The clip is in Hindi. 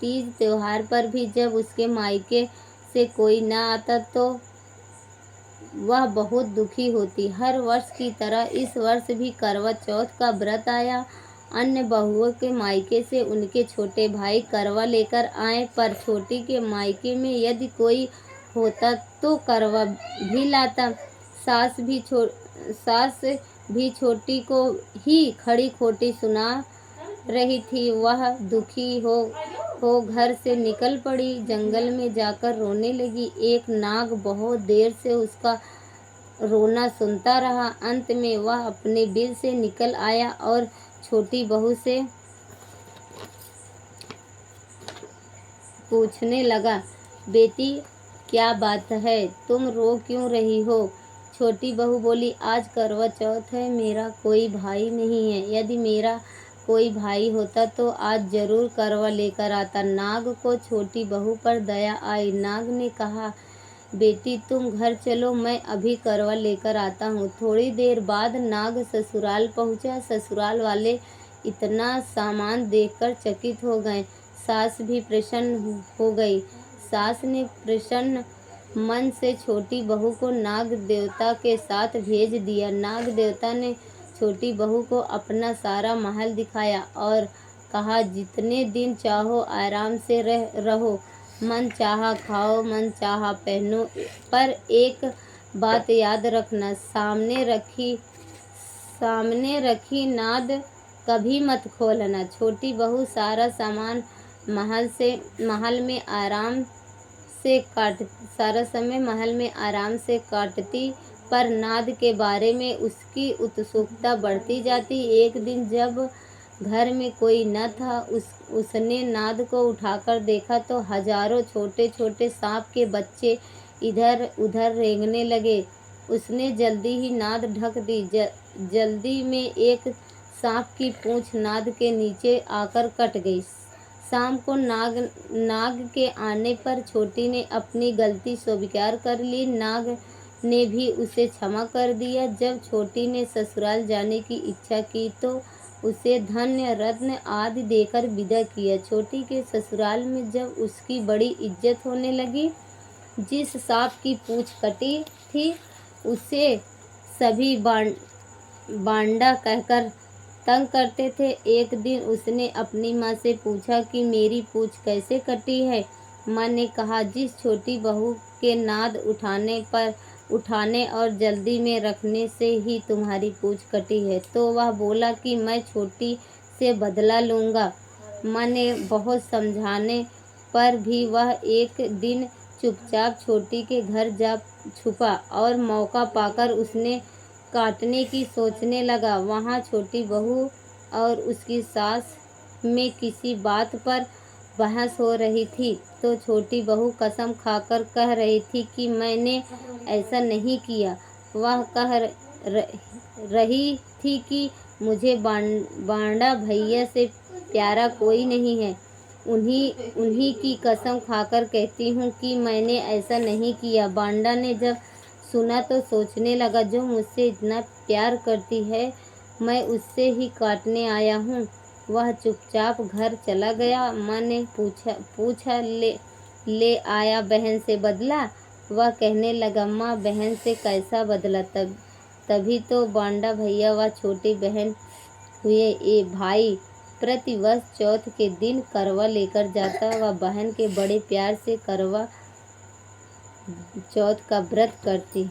तीज त्योहार पर भी जब उसके मायके से कोई न आता तो वह बहुत दुखी होती। हर वर्ष की तरह इस वर्ष भी करवा चौथ का व्रत आया। अन्य बहुओं के मायके से उनके छोटे भाई करवा लेकर आए, पर छोटी के मायके में यदि कोई होता तो करवा भी लाता। सास भी छोटी को ही खड़ी खोटी सुना रही थी। वह दुखी हो घर से निकल पड़ी। जंगल में जाकर रोने लगी। एक नाग बहुत देर से उसका रोना सुनता रहा। अंत में वह अपने बिल से निकल आया और छोटी बहू से पूछने लगा, बेटी क्या बात है, तुम रो क्यों रही हो? छोटी बहू बोली, आज करवा चौथ है, मेरा कोई भाई नहीं है। यदि मेरा कोई भाई होता तो आज जरूर करवा लेकर आता। नाग को छोटी बहू पर दया आई। नाग ने कहा, बेटी तुम घर चलो, मैं अभी करवा लेकर आता हूँ। थोड़ी देर बाद नाग ससुराल पहुँचा। ससुराल वाले इतना सामान देखकर चकित हो गए। सास भी प्रसन्न हो गई। सास ने प्रसन्न मन से छोटी बहू को नाग देवता के साथ भेज दिया। नाग देवता ने छोटी बहू को अपना सारा महल दिखाया और कहा, जितने दिन चाहो आराम से रहो, मन चाहा खाओ, मन चाहा पहनो, पर एक बात याद रखना, सामने रखी नाद कभी मत खोलना। छोटी बहू सारा सामान महल में सारा समय महल में आराम से काटती, पर नाद के बारे में उसकी उत्सुकता बढ़ती जाती। एक दिन जब घर में कोई न था, उसने नाद को उठाकर देखा तो हजारों छोटे छोटे सांप के बच्चे इधर उधर रेंगने लगे। उसने जल्दी ही नाद ढक दी। जल्दी में एक सांप की पूंछ नाद के नीचे आकर कट गई। शाम को नाग के आने पर छोटी ने अपनी गलती स्वीकार कर ली। नाग ने भी उसे क्षमा कर दिया। जब छोटी ने ससुराल जाने की इच्छा की तो उसे धन्य रत्न आदि देकर विदा किया। छोटी के ससुराल में जब उसकी बड़ी इज्जत होने लगी। जिस सांप की पूंछ कटी थी उसे सभी बांडा कहकर तंग करते थे। एक दिन उसने अपनी माँ से पूछा कि मेरी पूंछ कैसे कटी है। माँ ने कहा, जिस छोटी बहू के नाद उठाने और जल्दी में रखने से ही तुम्हारी पूंछ कटी है। तो वह बोला कि मैं छोटी से बदला लूँगा। माँ ने बहुत समझाने पर भी वह एक दिन चुपचाप छोटी के घर जा छुपा और मौका पाकर उसने काटने की सोचने लगा। वहाँ छोटी बहू और उसकी सास में किसी बात पर बहस हो रही थी, तो छोटी बहू कसम खाकर कह रही थी कि मैंने ऐसा नहीं किया। वह कह रही थी कि मुझे बांडा भैया से प्यारा कोई नहीं है। उन्हीं की कसम खाकर कहती हूँ कि मैंने ऐसा नहीं किया। बांडा ने जब सुना तो सोचने लगा, जो मुझसे इतना प्यार करती है, मैं उससे ही काटने आया हूँ। वह चुपचाप घर चला गया। माँ ने पूछा ले आया बहन से बदला? वह कहने लगा, माँ बहन से कैसा बदला? तभी तो बांडा भैया व छोटी बहन हुए ए भाई। प्रतिवर्ष चौथ के दिन करवा लेकर जाता। वह बहन के बड़े प्यार से करवा चौथ का व्रत करती।